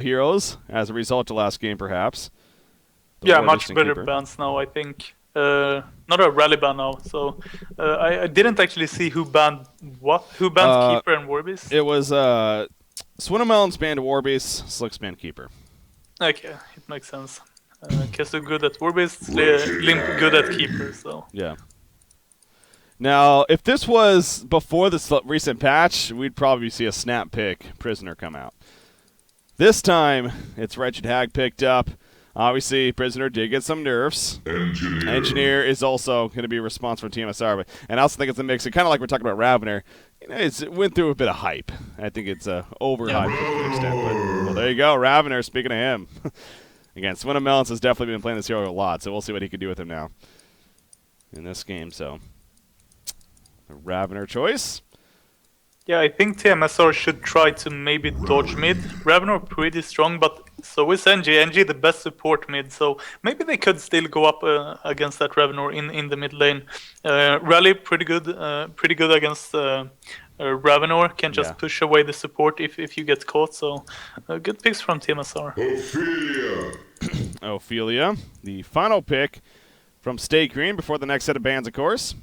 heroes as a result of last game, perhaps. Yeah, much better bans now, I think. Not a rally ban now, so I didn't actually see who banned what. Who banned Keeper and Warbeast? It was Swinnemelon's banned Warbeast, Slick's banned Keeper. Okay, it makes sense. Kesu good at Warbeast, Limp good at Keeper, so... Yeah. Now, if this was before this recent patch, we'd probably see a snap pick Prisoner come out. This time, it's Wretched Hag picked up. Obviously, Prisoner did get some nerfs. Engineer is also going to be responsible for tmsR, and I also think it's a mix. Kind of like we're talking about Ravener. You know, it went through a bit of hype. I think it's overhyped to an extent. But, well, there you go, Ravener, speaking of him. Again, Swinnemelons has definitely been playing this hero a lot, so we'll see what he can do with him now in this game. So, a Ravener choice. Yeah, I think tmsR should try to maybe dodge mid. Ravener pretty strong, but so is NG. NG the best support mid, so maybe they could still go up against that Ravener in the mid lane. Rally pretty good against Ravener. Can just push away the support if you get caught. So good picks from tmsR. Ophelia, the final pick from Stay Green before the next set of bans, of course.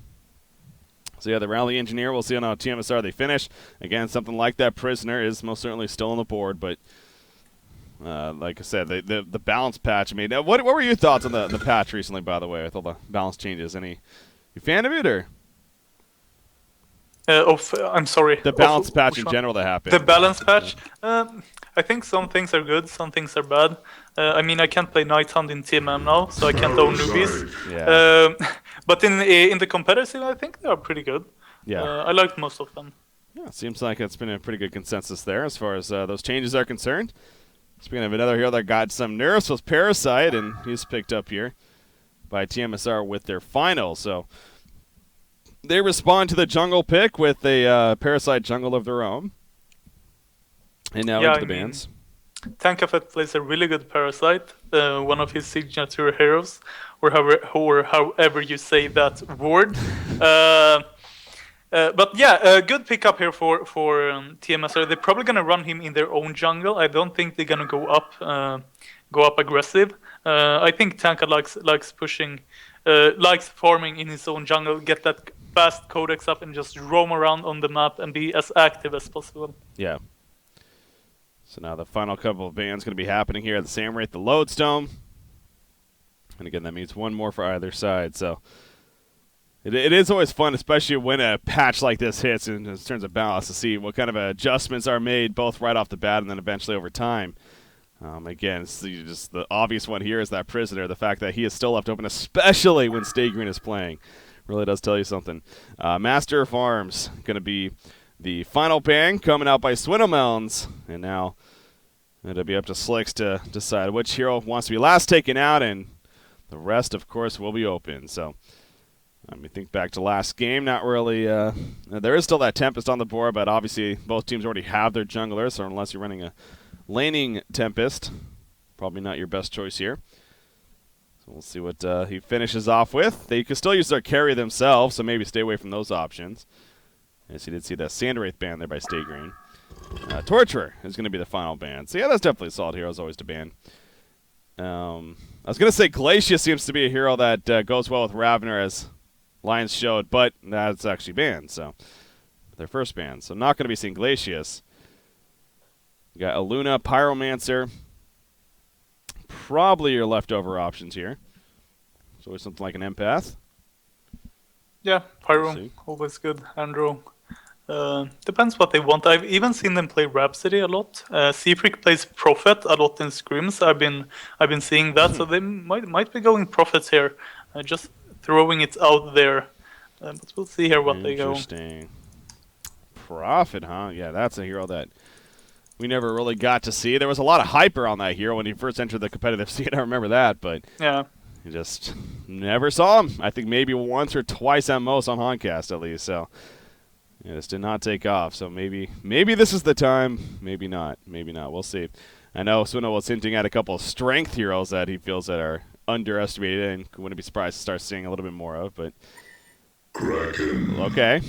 So yeah, the Rally Engineer, we'll see on how tmsR they finish. Again, something like that Prisoner is most certainly still on the board, but like I said, the balance patch. I mean, what were your thoughts on the patch recently, by the way, with all the balance changes? You fan of it, or? I'm sorry. The balance patch in general that happened. The balance patch? I think some things are good, some things are bad. I mean, I can't play Nighthound in TMM now, so I can't own newbies. Yeah. But in the competitive, I think they are pretty good. Yeah. I liked most of them. Yeah, it seems like it's been a pretty good consensus there as far as those changes are concerned. Speaking of another hero that got some nerfs was Parasite, and he's picked up here by tmsR with their final. So they respond to the jungle pick with a Parasite jungle of their own. And now into the bans. Tankafet plays a really good Parasite, one of his signature heroes, or however you say that word. But yeah, good pickup here for tmsR. They're probably gonna run him in their own jungle. I don't think they're gonna go up aggressive. I think Tanka likes pushing, likes farming in his own jungle, get that fast codex up, and just roam around on the map and be as active as possible. Yeah. So now the final couple of bans going to be happening here at the Samurai, the Lodestone. And again, that means one more for either side. So it is always fun, especially when a patch like this hits in terms of balance, to see what kind of adjustments are made both right off the bat and then eventually over time. Again, just the obvious one here is that Prisoner, the fact that he is still left open, especially when Stay Green is playing, really does tell you something. Master of Arms going to be the final ban coming out by Swinnemelons, and now it'll be up to Slicks to decide which hero wants to be last taken out, and the rest, of course, will be open. So, let me think back to last game. Not really. There is still that Tempest on the board, but obviously both teams already have their junglers, so unless you're running a laning Tempest, probably not your best choice here. So we'll see what he finishes off with. They could still use their carry themselves, so maybe stay away from those options. Yes, you did see that Sandwraith ban there by Stay Green. Torturer is going to be the final ban. So yeah, that's definitely a solid hero, as always, to ban. I was going to say Glacius seems to be a hero that goes well with Ravener, as Lions showed, but that's actually banned, so their first ban. So not going to be seeing Glacius. You got Aluna, Pyromancer. Probably your leftover options here. So always something like an Empath. Yeah, Pyro, always good. Andro. Depends what they want. I've even seen them play Rhapsody a lot. Seafreak plays Prophet a lot in scrims. I've been seeing that, so they might be going Prophets here. Just throwing it out there. But we'll see here what they go. Interesting. Prophet, huh? Yeah, that's a hero that we never really got to see. There was a lot of hype around that hero when he first entered the competitive scene. I remember that, but yeah, you just never saw him. I think maybe once or twice at most on HoNcast at least. So yeah, this did not take off. So maybe this is the time. Maybe not. Maybe not. We'll see. I know Swinno was hinting at a couple of strength heroes that he feels that are underestimated and wouldn't be surprised to start seeing a little bit more of, but Kraken. Okay.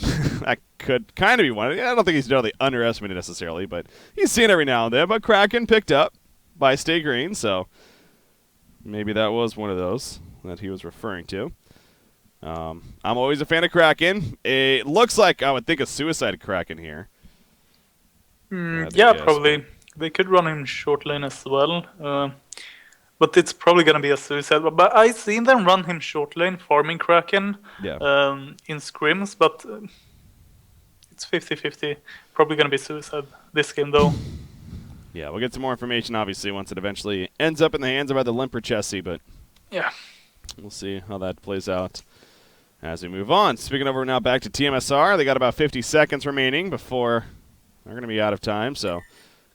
That could kind of be one. I don't think he's totally underestimated necessarily, but he's seen every now and then. But Kraken picked up. by Stay Green, so maybe that was one of those that he was referring to. I'm always a fan of Kraken. It looks like I would think a suicide Kraken here. Yeah, probably. They could run in short lane as well. But it's probably going to be a suicide. But I seen them run him short lane, farming Kraken in scrims, but it's 50-50. Probably going to be suicide this game, though. Yeah, we'll get some more information, obviously, once it eventually ends up in the hands of either Limp or Chessie, but yeah, we'll see how that plays out as we move on. Speaking over now back to tmsR, they got about 50 seconds remaining before they're going to be out of time, so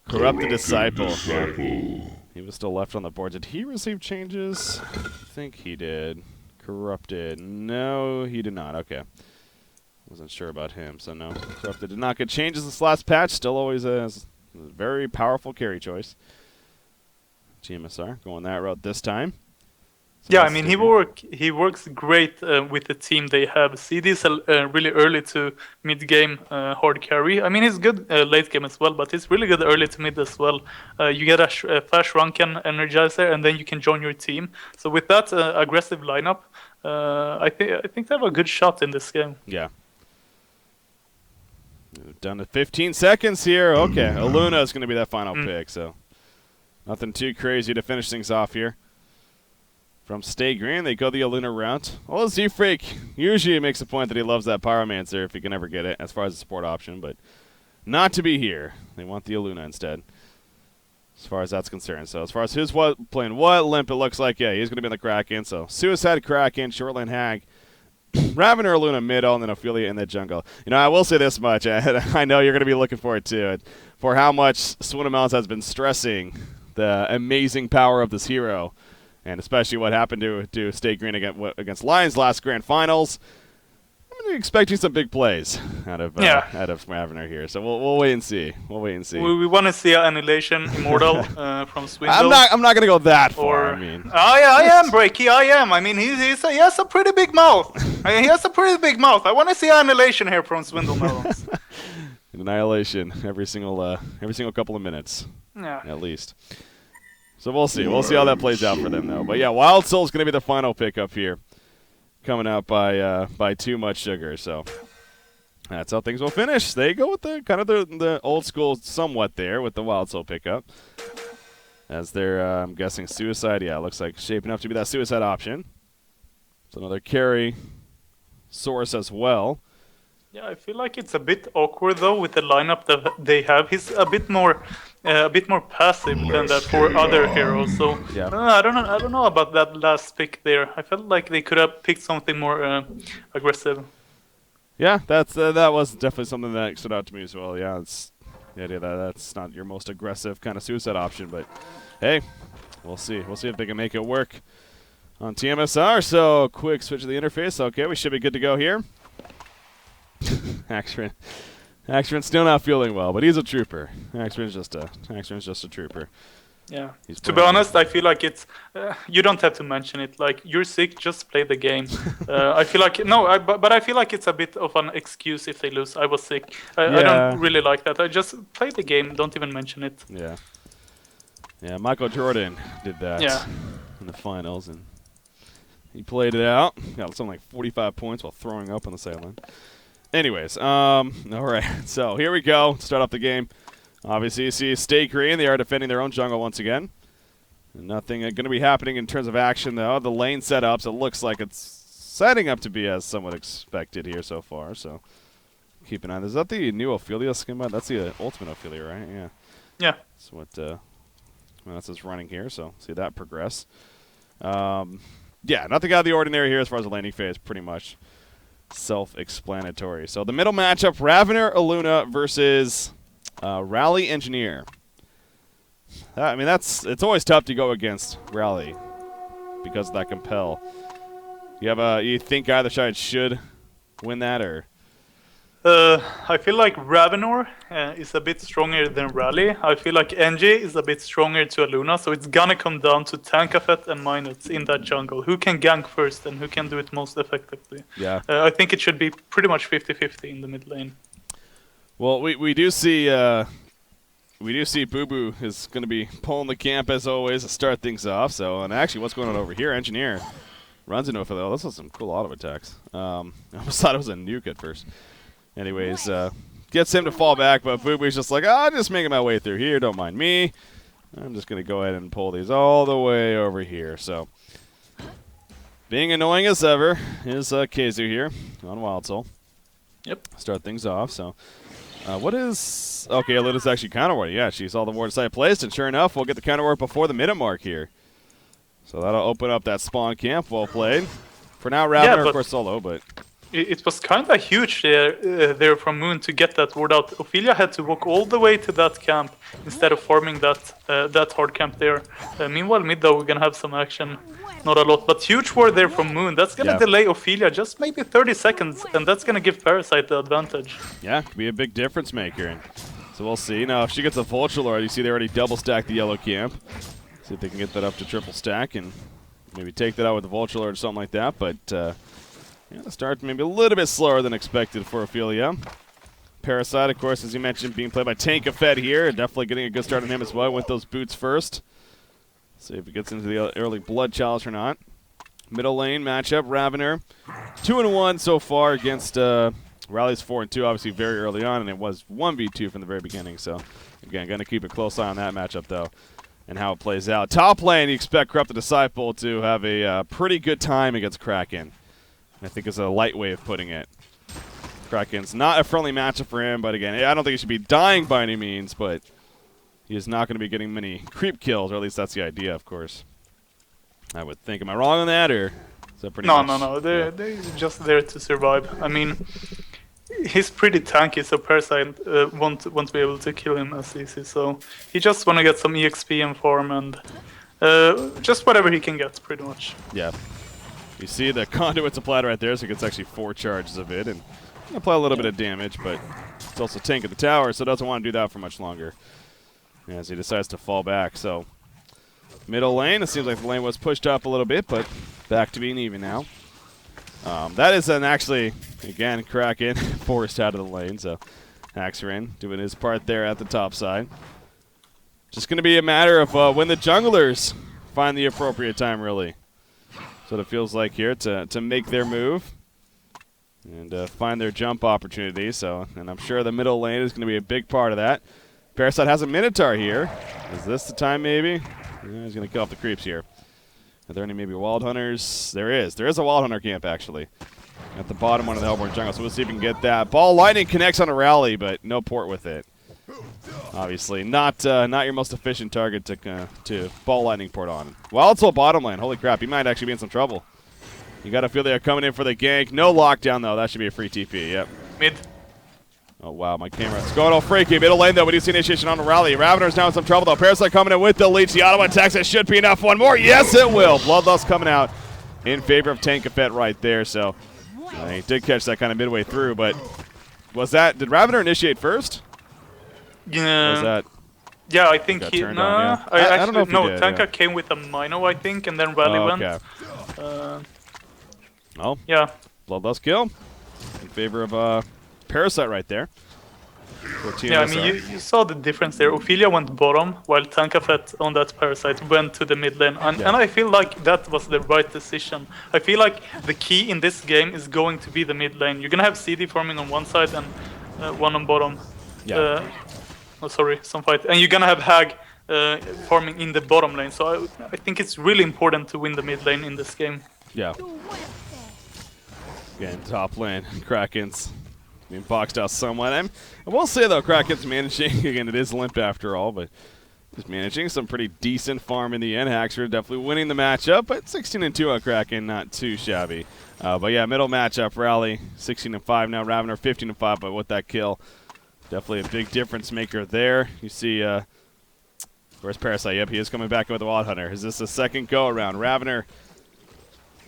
Corrupted Disciple. He was still left on the board. Did he receive changes? I think he did. Corrupted. No, he did not. Okay. Wasn't sure about him, so no. Corrupted did not get changes this last patch. Still always a very powerful carry choice. tmsR going that route this time. So yeah, I mean, he works great with the team they have. CD's really early to mid-game hard carry. I mean, he's good late game as well, but he's really good early to mid as well. You get a flash Rankan Energizer, and then you can join your team. So with that aggressive lineup, I think they have a good shot in this game. Yeah. Down to 15 seconds here. Okay, Aluna is going to be that final pick, so nothing too crazy to finish things off here. From Stay Green, they go the Aluna route. Well, Z-Freak usually makes a point that he loves that Pyromancer if he can ever get it, as far as a support option, but not to be here. They want the Aluna instead, as far as that's concerned. So as far as who's playing what, Limp, it looks like, yeah, he's going to be in the Kraken. So Suicide Kraken, Shortland Hag, Ravener, Aluna mid, and then Ophelia in the jungle. You know, I will say this much. I know you're going to be looking forward to it, for how much Swinamelons has been stressing the amazing power of this hero. And especially what happened to Stay Green against Lions last Grand Finals. I'm expecting some big plays out of Ravener here. So we'll wait and see. We'll wait and see. We want to see an Annihilation Immortal from Swindle. I'm not gonna go that far. I mean, I am Breaky. I am. I mean, he has a pretty big mouth. He has a pretty big mouth. I want to see Annihilation here from Swindle Melons. Annihilation every single couple of minutes. Yeah. At least. So we'll see. We'll see how that plays out for them, though. But yeah, Wild Soul is going to be the final pickup here, coming out by Too Much Sugar. So that's how things will finish. They go with the kind of the old school somewhat there with the Wild Soul pickup, as they're I'm guessing Suicide. Yeah, it looks like shaping up to be that Suicide option. It's another carry source as well. Yeah, I feel like it's a bit awkward though with the lineup that they have. He's a bit more passive than that for other heroes. So yeah. I don't know about that last pick there. I felt like they could have picked something more aggressive. Yeah, that was definitely something that stood out to me as well. Yeah, it's the idea that that's not your most aggressive kind of suicide option, but hey, we'll see. We'll see if they can make it work on tmsR. So quick switch to the interface. Okay, we should be good to go here. Axman's still not feeling well, but he's a trooper. Axman's just a trooper. Yeah. To be honest, I feel like it's you don't have to mention it. Like, you're sick, just play the game. I feel like but I feel like it's a bit of an excuse if they lose. I was sick. I don't really like that. I just play the game. Don't even mention it. Yeah. Yeah. Michael Jordan did that. In the finals, and he played it out. Got something like 45 points while throwing up on the sideline. Anyways, all right, so here we go. Start off the game. Obviously, you see Stay Green. They are defending their own jungle once again. And nothing going to be happening in terms of action, though. The lane setups, it looks like it's setting up to be as somewhat expected here so far. So keep an eye on this. Is that the new Ophelia skin mod? That's the ultimate Ophelia, right? Yeah. Yeah. That's what that's what's running here, so see that progress. Yeah, nothing out of the ordinary here as far as the landing phase, pretty much self-explanatory. So the middle matchup, Ravener Aluna versus Rally Engineer. I mean, it's always tough to go against Rally because of that compel. You think either side should win that, or? I feel like Ravenor is a bit stronger than Rally. I feel like NG is a bit stronger to Aluna, so it's gonna come down to Tankafet and Minutes in that jungle. Who can gank first and who can do it most effectively? Yeah. I think it should be pretty much 50-50 in the mid lane. Well, we do see we do see Boo Boo is going to be pulling the camp as always to start things off. So, and actually, what's going on over here? Engineer runs into it for the. Oh, this was some cool auto attacks. I almost thought it was a nuke at first. Anyways, gets him to fall back, but Boo Boo's just like, I'm just making my way through here. Don't mind me. I'm just going to go ahead and pull these all the way over here. So, being annoying as ever is Keizu here on Wild Soul. Yep. Start things off. So, what is... Okay, Alita's actually counterward. Yeah, she saw the ward site placed, and sure enough, we'll get the counterward before the minute mark here. So that'll open up that spawn camp. Well played. For now, Ravner, of course, solo, but... It was kind of huge there from Moon to get that ward out. Ophelia had to walk all the way to that camp instead of forming that hard camp there. Meanwhile, mid though, we're gonna have some action. Not a lot, but huge ward there from Moon. That's gonna delay Ophelia just maybe 30 seconds, and that's gonna give Parasite the advantage. Yeah, could be a big difference maker. And so we'll see. Now, if she gets a Vulture Lord, you see they already double stacked the yellow camp. See if they can get that up to triple stack and maybe take that out with the Vulture Lord or something like that. But yeah, the start maybe a little bit slower than expected for Ophelia. Parasite, of course, as you mentioned, being played by Tankafed here. Definitely getting a good start on him as well with those boots first. See if he gets into the early blood chalice or not. Middle lane matchup, Ravener. 2-1 so far against Rally's 4-2, obviously very early on, and it was 1v2 from the very beginning. So, again, going to keep a close eye on that matchup, though, and how it plays out. Top lane, you expect Corrupted Disciple to have a pretty good time against Kraken. I think is a light way of putting it. Kraken's not a friendly matchup for him, but again, I don't think he should be dying by any means, but he is not going to be getting many creep kills, or at least that's the idea, of course. I would think. Am I wrong on that, or is that pretty much? No. They're just there to survive. I mean, he's pretty tanky, so Parasite won't be able to kill him as easy. So he just want to get some EXP and farm and just whatever he can get, pretty much. Yeah. You see the conduits applied right there, so it gets actually 4 charges of it, and apply a little bit of damage, but it's also tank at the tower, so it doesn't want to do that for much longer as he decides to fall back. So middle lane, it seems like the lane was pushed up a little bit, but back to being even now. That is an actually, again, Kraken forced out of the lane, so Haxerin doing his part there at the top side. Just going to be a matter of when the junglers find the appropriate time, really. So it feels like here to make their move and find their jump opportunity. So, and I'm sure the middle lane is going to be a big part of that. Parasite has a Minotaur here. Is this the time maybe? Yeah, he's going to kill off the creeps here. Are there any maybe Wild Hunters? There is. There is a Wild Hunter camp actually at the bottom one of the Hellborn jungle. So we'll see if we can get that. Ball Lightning connects on a rally, but no port with it. Obviously, not your most efficient target to Ball Lightning port on. Wild Soul bottom lane. Holy crap, he might actually be in some trouble. You got to feel they're coming in for the gank. No lockdown, though. That should be a free TP. Yep. Mid. Oh, wow, my camera's going all freaky. Middle lane, though. We do see initiation on the rally. Ravener's now in some trouble, though. Parasite coming in with the leech. The auto attacks. It should be enough. One more. Yes, it will. Bloodlust coming out in favor of Tankafet right there. So he did catch that kind of midway through, but did Ravener initiate first? Yeah. Was that? Yeah, I think he. On, yeah. I don't know if he no, did, Tanka came with a Mino, I think, and then Rally went. Oh. Yeah. Bloodlust kill in favor of Parasite right there. Yeah, I mean, you saw the difference there. Ophelia went bottom, while Tankafet on that Parasite went to the mid lane. And I feel like that was the right decision. I feel like the key in this game is going to be the mid lane. You're going to have CD forming on one side and one on bottom. Yeah. Some fight. And you're going to have Hag forming in the bottom lane. So I think it's really important to win the mid lane in this game. Yeah. Again, top lane, Kraken's being boxed out somewhat. I will say, though, Kraken's managing, again, it is limp after all, but he's managing some pretty decent farm in the end. Haxer definitely winning the matchup, but 16-2 on Kraken, not too shabby. But yeah, middle matchup, Rally, 16-5 now, Ravener 15-5, but with that kill, definitely a big difference maker there. You see, where's Parasite? Yep, he is coming back in with the Wild Hunter. Is this a second go-around? Ravener,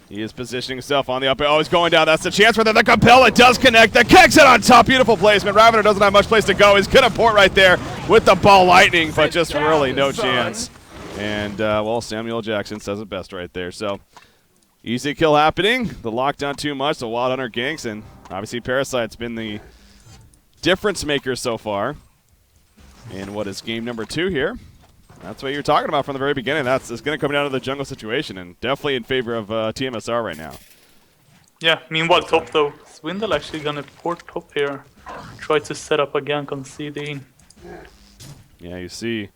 he is positioning himself on the up. Oh, he's going down. That's the chance for the compel. It does connect. The kicks it on top. Beautiful placement. Ravener doesn't have much place to go. He's going to port right there with the Ball Lightning, but just really no chance. And, well, Samuel Jackson says it best right there. So, easy kill happening. The lockdown too much. The Wild Hunter ganks, and obviously Parasite's been the difference maker so far. in what is game number 2 here. That's what you're talking about from the very beginning. It's going to come down to the jungle situation, and definitely in favor of tmsR right now. Yeah, meanwhile top though. Swindle actually gonna port top here. Try to set up a gank on CD. Yeah, you see.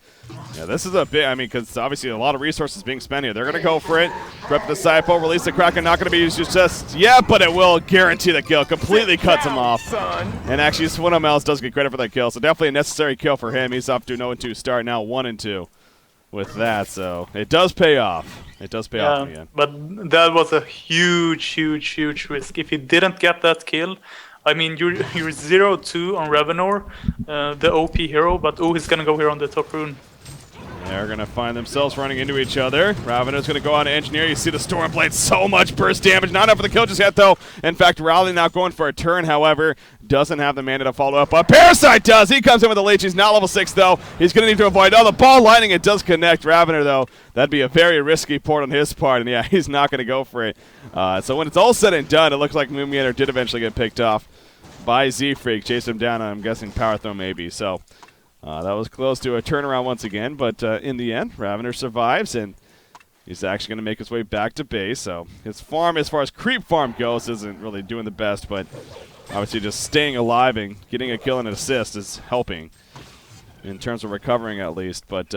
Yeah, this is a bit, I mean, because obviously a lot of resources being spent here. They're going to go for it. Grab the Disciple, release the Kraken. Not going to be used just yet, but it will guarantee the kill. Completely cuts him off. And actually, Swindle Mouse does get credit for that kill. So definitely a necessary kill for him. He's off to an 0-2 start, now 1-2 with that. So it does pay off. It does pay off in the end. But that was a huge risk. If he didn't get that kill, I mean, you're 0-2 on Revenor, the OP hero, but he's gonna go here on the top rune. They're going to find themselves running into each other. Ravenor's going to go on to Engineer. You see the Stormblade, so much burst damage. Not enough for the kill just yet, though. In fact, Rowley now going for a turn, however, doesn't have the mana to follow up. But Parasite does. He comes in with the leech. He's not level 6, though. He's going to need to avoid. Oh, the ball lightning. It does connect. Ravenor, though, that'd be a very risky port on his part. And, yeah, he's not going to go for it. So when it's all said and done, it looks like Moomiator did eventually get picked off by Z-Freak. Chased him down, I'm guessing Power Throw maybe. So that was close to a turnaround once again, but in the end, Ravenor survives, and he's actually going to make his way back to base. So his farm, as far as creep farm goes, isn't really doing the best, but obviously just staying alive and getting a kill and an assist is helping in terms of recovering at least. But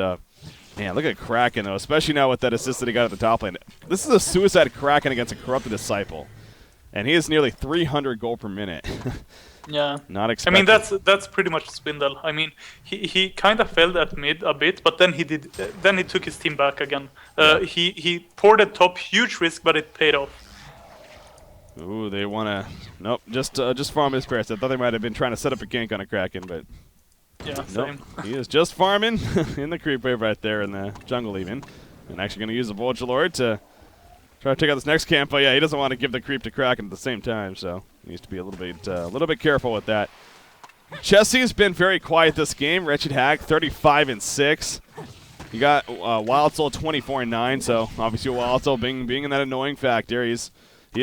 man, look at Kraken, though, especially now with that assist that he got at the top lane. This is a suicide Kraken against a Corrupted Disciple, and he is nearly 300 gold per minute. Yeah. Not expected. I mean, that's pretty much Swindle. I mean, he kind of failed at mid a bit, but then he took his team back again. He poured at top, huge risk, but it paid off. Ooh, they want to... Nope, just farm his prayers. I thought they might have been trying to set up a gank on a Kraken, but... Yeah, nope. same. He is just farming in the creep wave right there in the jungle even. And actually going to use the Vulture to try to take out this next camp. But yeah, he doesn't want to give the creep to Kraken at the same time, so he needs to be a little bit careful with that. Chessie's been very quiet this game. Wretched Hag, 35-6. You got Wild Soul 24-9, so obviously Wild Soul being in that annoying factor. He is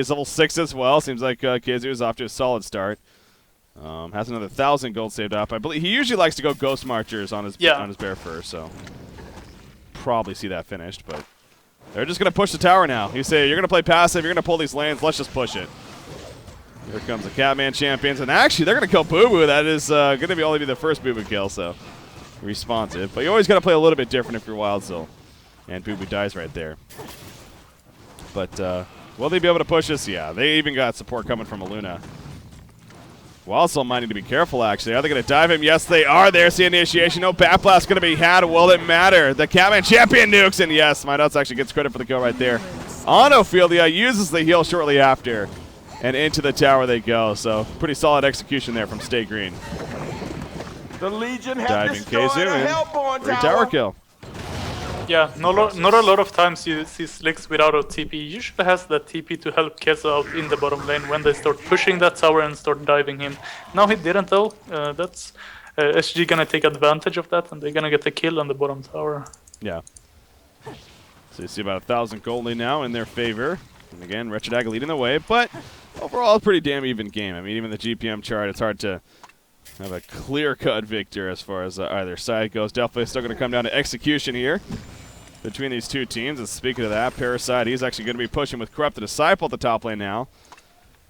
level 6 as well. Seems like KZ is off to a solid start. Has another 1,000 gold saved up. I believe he usually likes to go Ghost Marchers on his bear first, so probably see that finished. But they're just gonna push the tower now. You say you're gonna play passive, you're gonna pull these lanes. Let's just push it. Here comes the Catman champions, and actually they're gonna kill Boo Boo. That is gonna only be the first Boo Boo kill, so responsive. But you always gotta play a little bit different if you're Wild Soul, and Boo Boo dies right there. But will they be able to push this? Yeah, they even got support coming from Aluna. Wild Soul might need to be careful, actually. Are they going to dive him? Yes, they are. There's the initiation. No Bat Blast going to be had. Will it matter? The Catman champion nukes, and yes, Midas actually gets credit for the kill right there. Onophilia uses the heal shortly after, and into the tower they go. So pretty solid execution there from Stay Green. The Legion diving KZ and free tower kill. Yeah, not a lot of times you see Slicks without a TP. He usually has that TP to help Kesa out in the bottom lane when they start pushing that tower and start diving him. Now he didn't though. That's SG gonna take advantage of that, and they're gonna get the kill on the bottom tower. Yeah. So you see about 1,000 gold now in their favor. And again, Wretched Hag leading the way, but overall a pretty damn even game. I mean, even the GPM chart, it's hard to have a clear-cut victor as far as either side goes. Definitely still going to come down to execution here between these two teams. And speaking of that, Parasite, he's actually going to be pushing with Corrupted Disciple at the top lane now.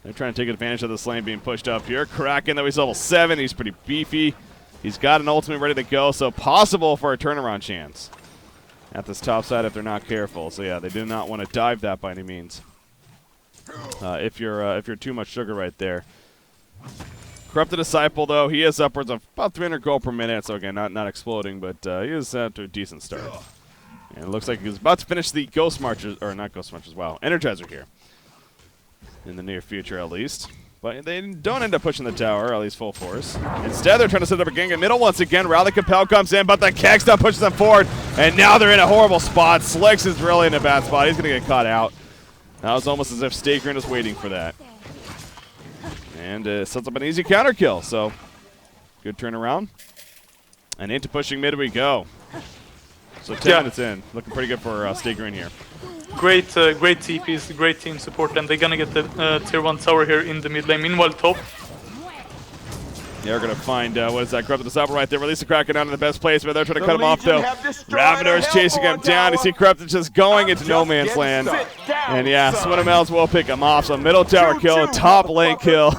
They're trying to take advantage of this lane being pushed up here. Kraken, though, he's level 7. He's pretty beefy. He's got an ultimate ready to go, so possible for a turnaround chance at this top side if they're not careful. So, yeah, they do not want to dive that by any means. If you're too much sugar right there. Corrupted Disciple, though, he is upwards of about 300 gold per minute, so again, not exploding, but he is to a decent start. And it looks like he's about to finish the Ghost Marchers, or not Ghost Marchers, wow, Energizer here. In the near future, at least. But they don't end up pushing the tower, at least full force. Instead, they're trying to set up a gang in middle once again. Rally Compel comes in, but the Kegstone pushes them forward, and now they're in a horrible spot. Slicks is really in a bad spot. He's going to get caught out. That was almost as if Stay Green was waiting for that. And sets up an easy counter kill, so good turnaround. And into pushing mid we go. So 10 minutes in, looking pretty good for Stay Green here. Great TPs, great team support, and they're gonna get the tier 1 tower here in the mid lane. Meanwhile, top. They're going to find, what is that, Corrupted Disciple right there. Release the Kraken down to the best place, but they're trying to cut him off, though. Ravener is chasing him down. You see Corrupted just going into no man's land. And yeah, Swinamels will pick him off. So middle tower kill, top lane kill.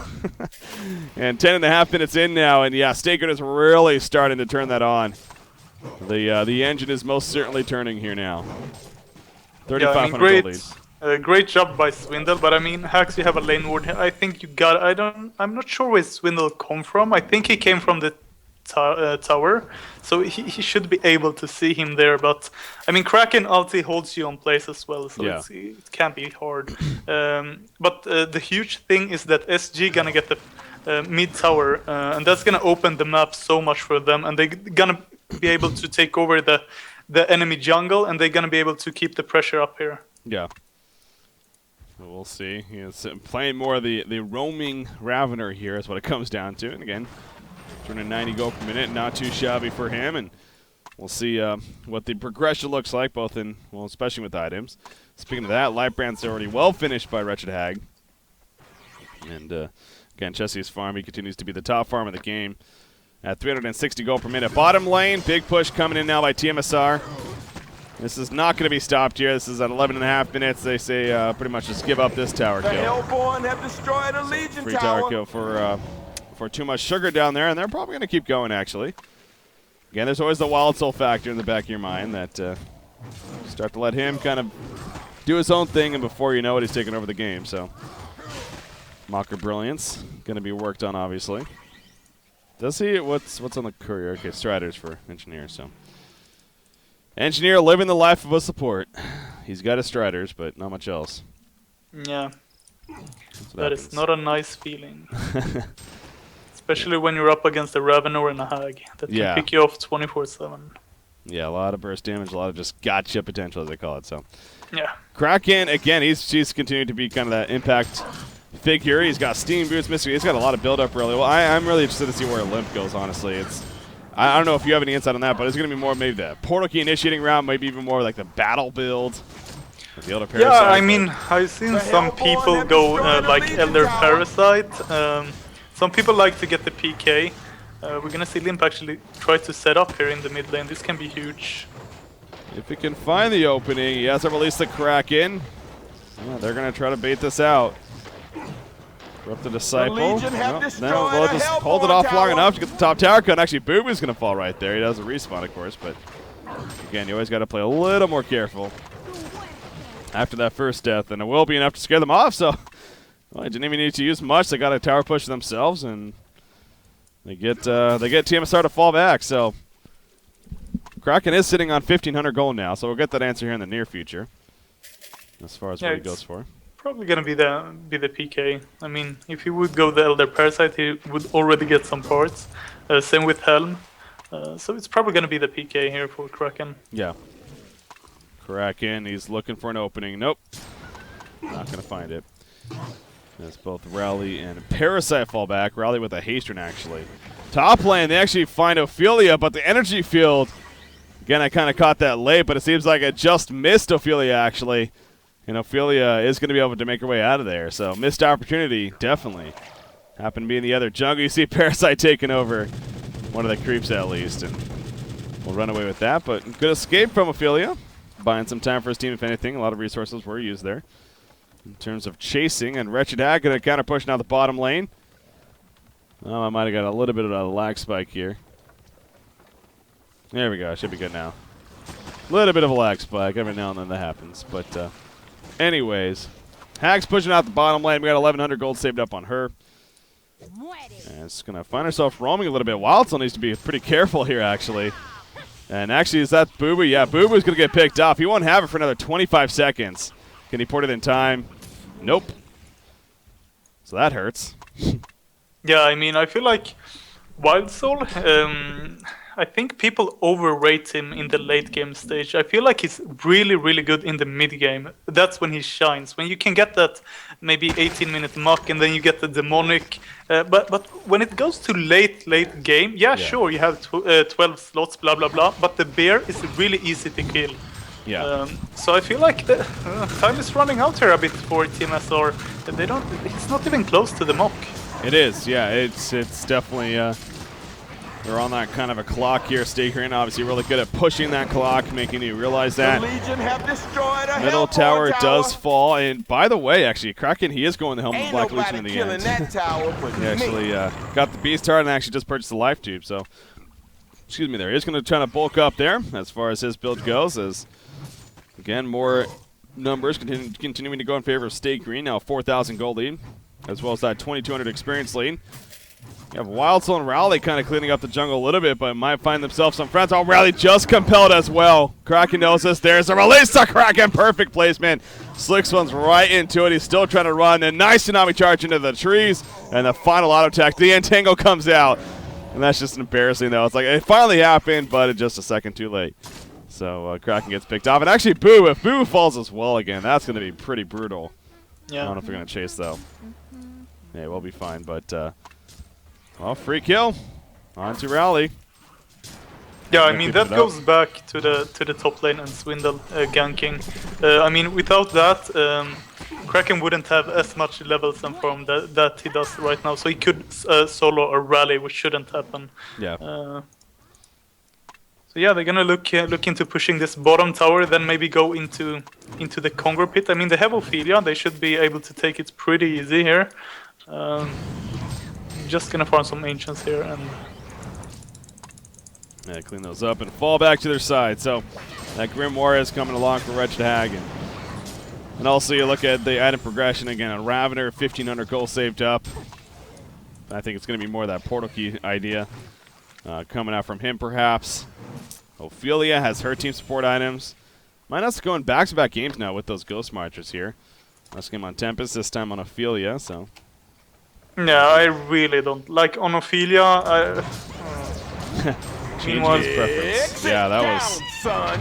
And 10.5 minutes in now, and yeah, Staker is really starting to turn that on. The engine is most certainly turning here now. 3,500 gold lead. Great job by Swindle, but I mean, Hax, you have a lane ward here. I think you got. I'm not sure where Swindle come from. I think he came from the tower, so he should be able to see him there. But I mean, Kraken ulti holds you on place as well, so yeah. it can be hard. But the huge thing is that SG gonna get the mid tower, and that's gonna open the map so much for them, and they're gonna be able to take over the enemy jungle, and they're gonna be able to keep the pressure up here. Yeah. We'll see. He's playing more of the roaming Ravener here is what it comes down to. And again, turning 90 gold per minute, not too shabby for him. And we'll see what the progression looks like, both in, well, especially with items. Speaking of that, Lightbrand's already well finished by Wretched Hag. And again, Chessie's farm, he continues to be the top farm in the game at 360 gold per minute. Bottom lane, big push coming in now by tmsR. This is not going to be stopped here. This is at 11.5 minutes. They say pretty much just give up this tower kill. The Hellborn have destroyed a Legion Free tower kill for too much sugar down there, and they're probably going to keep going, actually. Again, there's always the Wild Soul factor in the back of your mind that start to let him kind of do his own thing, and before you know it, he's taking over the game. So, Mocker Brilliance going to be worked on, obviously. Does he? What's on the courier? Okay, Striders for Engineer, so. Engineer living the life of a support. He's got his Striders, but not much else. Yeah. That is not a nice feeling. Especially when you're up against a Ravener and a Hag that can pick you off 24/7. Yeah, a lot of burst damage, a lot of just gotcha potential, as they call it. So, yeah. Kraken, again, he's continued to be kind of that impact figure. He's got Steam Boots, Mystery. He's got a lot of build-up, really. Well, I'm really interested to see where Limp goes, honestly. I don't know if you have any insight on that, but it's going to be more maybe the Portal Key initiating round, maybe even more like the battle build. The Elder Parasite. Yeah, I mean, I've seen some people go like Elder Parasite. Some people like to get the PK. We're going to see Limp actually try to set up here in the mid lane. This can be huge. If he can find the opening, he has to release the Kraken. Yeah, they're going to try to bait this out. Corrupt the Disciple. We'll just hold it off long enough to get the top tower cut. Actually, Boo Boo's going to fall right there. He does a respawn, of course, but again, you always got to play a little more careful after that first death, and it will be enough to scare them off. So, well, they didn't even need to use much. They got a tower push themselves, and they get tmsR to fall back. So, Kraken is sitting on 1,500 gold now. So we'll get that answer here in the near future, as far as what he goes for. Probably gonna be the PK. I mean, if he would go the Elder Parasite, he would already get some parts. Same with Helm. So it's probably gonna be the PK here for Kraken. Yeah. Kraken, he's looking for an opening. Nope. Not gonna find it. As both Rally and Parasite fall back. Rally with a Hasten, actually. Top lane, they actually find Ophelia, but the energy field. Again, I kind of caught that late, but it seems like it just missed Ophelia, actually. And Ophelia is going to be able to make her way out of there. So, missed opportunity, definitely. Happened to be in the other jungle. You see Parasite taking over one of the creeps, at least. And we'll run away with that. But good escape from Ophelia. Buying some time for his team, if anything. A lot of resources were used there. In terms of chasing. And Wretched Hag going to counter push now the bottom lane. Oh, I might have got a little bit of a lag spike here. There we go. Should be good now. A little bit of a lag spike. Every now and then that happens. But, anyways, Hag's pushing out the bottom lane. We got 1,100 gold saved up on her. And it's going to find herself roaming a little bit. Wild still needs to be pretty careful here, actually. And actually, is that Boo Boo? Yeah, Boo Boo's going to get picked up. He won't have it for another 25 seconds. Can he port it in time? Nope. So that hurts. Yeah, I mean, I feel like Wild Soul, I think people overrate him in the late game stage. I feel like he's really, really good in the mid game. That's when he shines. When you can get that maybe 18-minute muck and then you get the demonic. But when it goes to late game, yeah, sure, you have 12 slots, blah, blah, blah. But the bear is really easy to kill. Yeah. So I feel like the time is running out here a bit for tmsR. It's not even close to the mock. It is, yeah. It's definitely they're on that kind of a clock here. Stay Green obviously really good at pushing that clock, making you realize that. The Legion have destroyed a Middle Hellborn tower does fall, and by the way, actually, Kraken, he is going the helmet of Ain't Black nobody Legion in the killing end. that tower but He me. actually got the Beast Heart and actually just purchased the Life Tube, so excuse me there. He's going to try to bulk up there as far as his build goes, as again, more numbers continuing to go in favor of State Green, now 4,000 gold lead, as well as that 2,200 experience lead. You have Wild Soul and Rowley kind of cleaning up the jungle a little bit, but might find themselves some friends. Oh, Rowley just compelled as well. Kraken knows this. There's a release to Kraken. Perfect placement. Slicks one's right into it. He's still trying to run. A nice tsunami charge into the trees. And the final auto attack. The Entangle comes out. And that's just embarrassing, though. It's like it finally happened, but it's just a second too late. So Kraken gets picked off. And actually, Boo, if Boo falls as well again, that's going to be pretty brutal. Yeah. I don't know if they're going to chase, though. Yeah, we'll be fine, but... well, free kill. On to Rally. Yeah, I mean that goes back to the top lane and Swindle ganking. I mean without that, Kraken wouldn't have as much levels and farm that he does right now. So he could solo a Rally, which shouldn't happen. Yeah. So yeah, they're gonna look into pushing this bottom tower, then maybe go into the Congo pit. I mean they have Ophelia, they should be able to take it pretty easy here. Just gonna farm some ancients here and yeah, clean those up and fall back to their side. So that Grim Warrior is coming along for Wretched Hag, and also you look at the item progression again. On Ravener, 1,500 gold saved up. I think it's gonna be more of that portal key idea coming out from him, perhaps. Ophelia has her team support items. Minus going back-to-back games now with those Ghost Marchers here. Last game on Tempest, this time on Ophelia. So. yeah, I really don't like on Ophelia. Changing his preference. Yeah, that was. Son.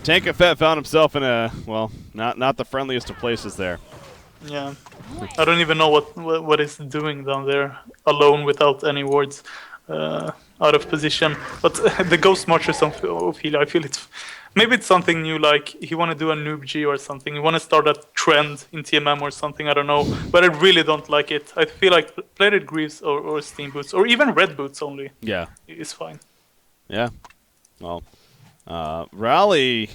Tankafet found himself in a, well, not the friendliest of places there. Yeah, I don't even know what he's doing down there, alone without any wards, out of position. But the Ghost Marchers on Ophelia, I feel maybe it's something new, like he want to do a noob G or something. He want to start a trend in TMM or something, I don't know. But I really don't like it. I feel like plated Greaves or Steam Boots, or even Red Boots only, Yeah. is fine. Yeah. Well, Rally,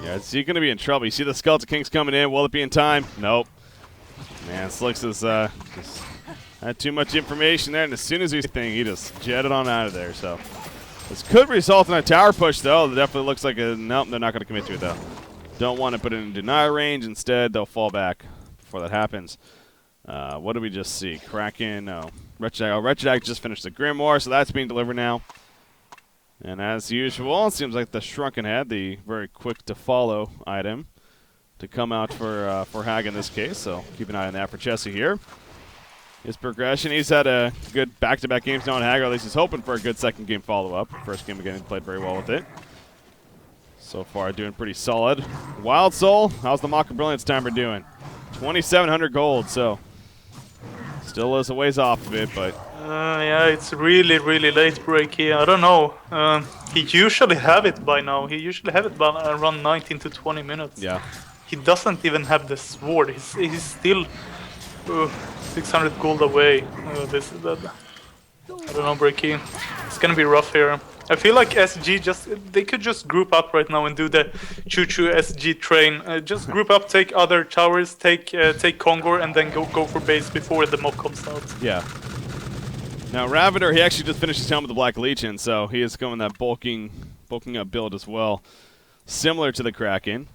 yeah, is he going to be in trouble? You see the Skeleton Kings coming in. Will it be in time? Nope. Man, Slicks is just had too much information there, and as soon as he just jetted on out of there. So this could result in a tower push, though. It definitely looks like a nope. They're not going to commit to it, though. Don't want to put it in denial range. Instead, they'll fall back before that happens. What did we just see? Kraken, no. Wretched Hag. Oh, Wretched Hag just finished the Grimoire, so that's being delivered now. And as usual, it seems like the Shrunken Head, the very quick to follow item, to come out for Hag in this case. So keep an eye on that for Chessie here. His progression, he's had a good back-to-back games now on Hag, or at least he's hoping for a good second game follow-up. First game again, he played very well with it. So far, doing pretty solid. Wild Soul, how's the Mock of Brilliance timer doing? 2,700 gold, so still is a ways off of it, but Yeah, it's really late break here. I don't know. He usually have it by now. He usually have it by around 19 to 20 minutes. yeah. He doesn't even have the sword. He's still 600 gold away. This is that. I don't know, breaking. It's gonna be rough here. I feel like SG they could just group up right now and do the choo-choo SG train. Just group up, take other towers, take Kongor, and then go for base before the mock comes out. Yeah. Now Ravener, he actually just finished his helm with the Black Legion, so he is going that bulking up build as well, similar to the Kraken.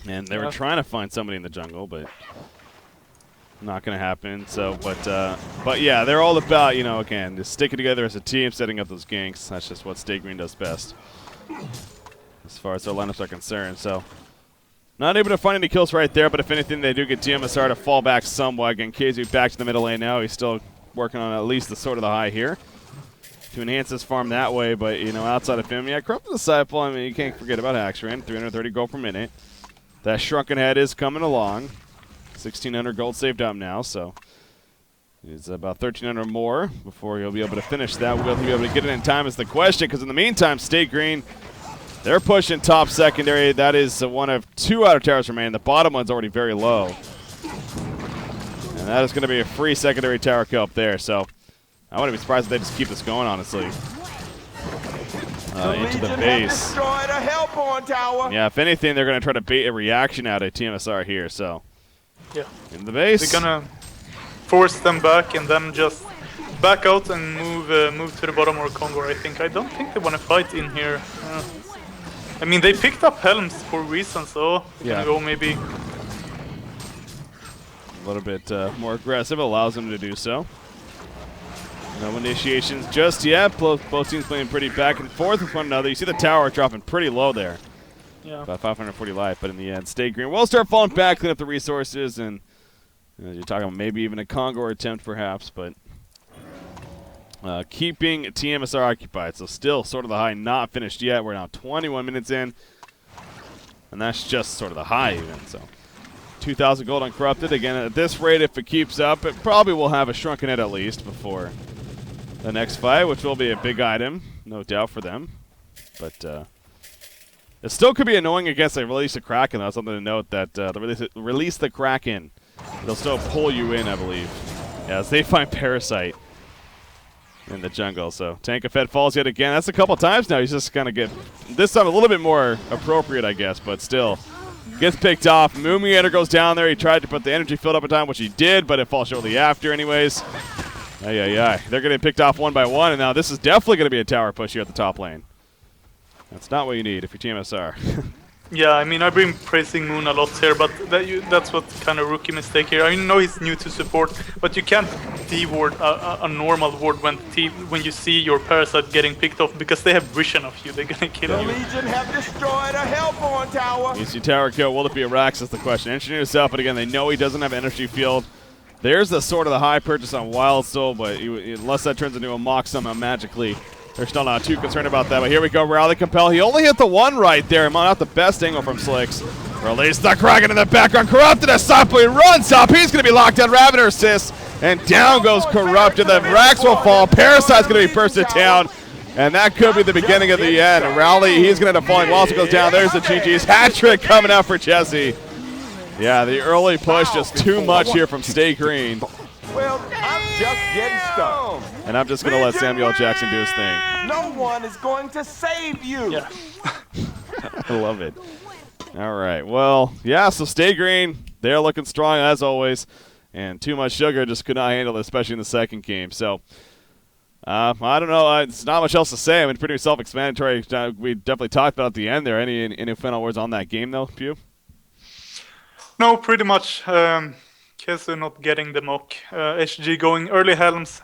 And they were trying to find somebody in the jungle, but not going to happen. So, but yeah, they're all about, you know, again, just sticking together as a team, setting up those ganks. That's just what Stay Green does best, as far as their lineups are concerned. So, not able to find any kills right there, but if anything, they do get tmsR to fall back somewhat. Again, KZ back to the middle lane now. He's still working on at least the Sword of the High here to enhance his farm that way. But, you know, outside of him, yeah, Corrupted Disciple, I mean, you can't forget about Haxran, 330 gold per minute. That Shrunken Head is coming along. 1,600 gold saved up now, so it's about 1,300 more before he'll be able to finish that. Will he be able to get it in time is the question, because in the meantime, State Green, they're pushing top secondary. That is one of 2 outer towers remaining. The bottom one's already very low. And that is going to be a free secondary tower kill up there, so I wouldn't be surprised if they just keep this going, honestly. Into the base. Destroyed a HoN tower. Yeah, if anything, they're going to try to bait a reaction out of tmsR here, so. Yeah. In the base. They're going to force them back and then just back out and move to the bottom or Congo, I think. I don't think they want to fight in here. I mean, they picked up Helms for a reason, so they're going to go maybe... A little bit more aggressive, allows them to do so. No initiations just yet. Both teams playing pretty back and forth with one another. You see the tower dropping pretty low there. Yeah. About 540 life, but in the end, Stay Green will start falling back, clean up the resources, and you're talking about maybe even a Congo attempt perhaps, but keeping tmsR occupied. So still sort of the high not finished yet. We're now 21 minutes in, and that's just sort of the high even, so. 2,000 gold uncorrupted. Again, at this rate, if it keeps up, it probably will have a shrunken head at least before the next fight, which will be a big item, no doubt for them. But it still could be annoying against a release the Kraken. That's something to note that the release the Kraken, they'll still pull you in, I believe, as they find Parasite in the jungle. So Tanka Fed falls yet again. That's a couple times now. He's just going to get, this time a little bit more appropriate, I guess, but still. Gets picked off. Moomiator goes down there. He tried to put the energy field up in time, which he did, but it falls shortly after anyways. They're getting picked off one by one, and now this is definitely going to be a tower push here at the top lane. That's not what you need if you're tmsR. Yeah, I mean, I've been praising Moon a lot here, but that's what kind of rookie mistake here. I know he's new to support, but you can't de-ward a normal ward when you see your Parasite getting picked off, because they have vision of you. They're gonna kill The you. Legion have destroyed a HoN tower. You see tower kill. Will it be a Rax is the question. Engineer himself, but again, they know he doesn't have energy field. There's the sort of the high purchase on Wild Soul, but unless that turns into a Mock somehow magically, they're still not too concerned about that. But here we go, Rally Compel. He only hit the one right there. Not the best angle from Slicks. Release the Kraken in the background. Corrupted as Sapo. He runs up. He's going to be locked down. Ravener assists. And down goes Corrupted. The Rax will fall. Parasite's going to be bursted down. And that could be the beginning of the end. Rally, he's going to end up falling. Walter goes down. There's the GG's. Hat trick coming out for Jesse. Yeah, the early push just too much here from Stay Green. Well, I'm just getting started. And I'm just going to let Samuel Jackson do his thing. No one is going to save you. Yeah. I love it. All right. Well, yeah, so Stay Green, they're looking strong as always. And Too Much Sugar just could not handle it, especially in the second game. So, I don't know. It's not much else to say. I mean, pretty self-explanatory. We definitely talked about at the end there. Any final words on that game, though, Pew? No, pretty much. Kesu not getting the mock. HG going early Helms,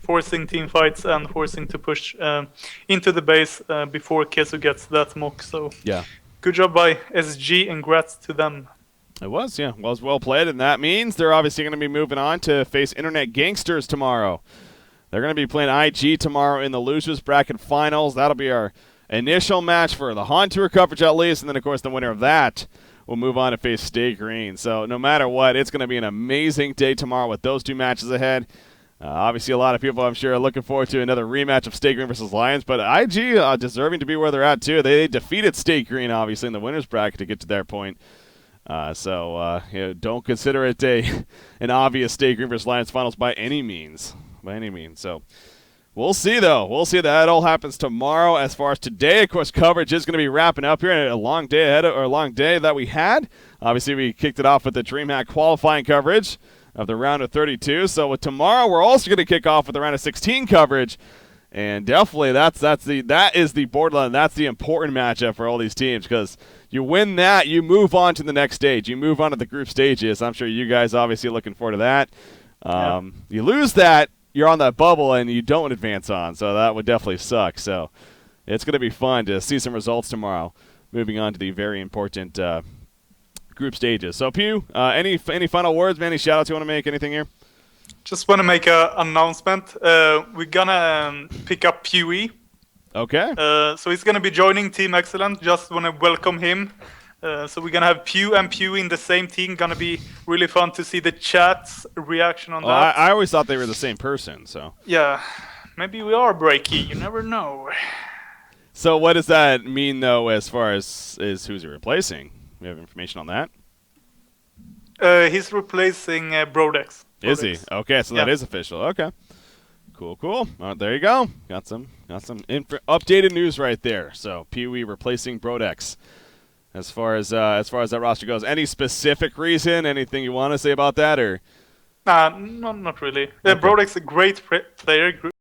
forcing team fights and forcing to push into the base before Kesu gets that mock. So yeah, good job by SG and grats to them. It was, yeah. Well played, and that means they're obviously going to be moving on to face Internet Gangsters tomorrow. They're going to be playing IG tomorrow in the Losers Bracket Finals. That'll be our initial match for the HoN Tour coverage at least, and then, of course, the winner of that will move on to face Stay Green. So no matter what, it's going to be an amazing day tomorrow with those two matches ahead. Obviously, a lot of people, I'm sure, are looking forward to another rematch of Stay Green versus Lions, but IG deserving to be where they're at, too. They defeated Stay Green, obviously, in the winner's bracket to get to their point. Don't consider it an obvious Stay Green versus Lions finals by any means. So we'll see, though. We'll see. That all happens tomorrow. As far as today, of course, coverage is going to be wrapping up here. A long day ahead, or a long day that we had. Obviously, we kicked it off with the DreamHack qualifying coverage of the round of 32. So with tomorrow, we're also going to kick off with the round of 16 coverage. And definitely, that is the borderline. That's the important matchup for all these teams, because you win that, you move on to the next stage. You move on to the group stages. I'm sure you guys obviously looking forward to that. You lose that, you're on that bubble and you don't advance on, so that would definitely suck. So it's going to be fun to see some results tomorrow, moving on to the very important group stages. So Pew, any final words, man? Any shout-outs you want to make? Anything here? Just want to make an announcement. We're going to pick up Pewee. Okay. So he's going to be joining Team Excellent. Just want to welcome him. So we're going to have Pew and Pew in the same team. Going to be really fun to see the chat's reaction on that. I always thought they were the same person, so. Yeah, maybe we are breaky. You never know. So what does that mean, though, as far as who's he replacing? We have information on that? He's replacing Brodex. Is he? Okay, so that is official. Okay. Cool. There you go. Got some updated news right there. So Pee Wee replacing Brodex. As far as that roster goes, any specific reason? Anything you want to say about that, or? Nah, not really. Brodex a great player,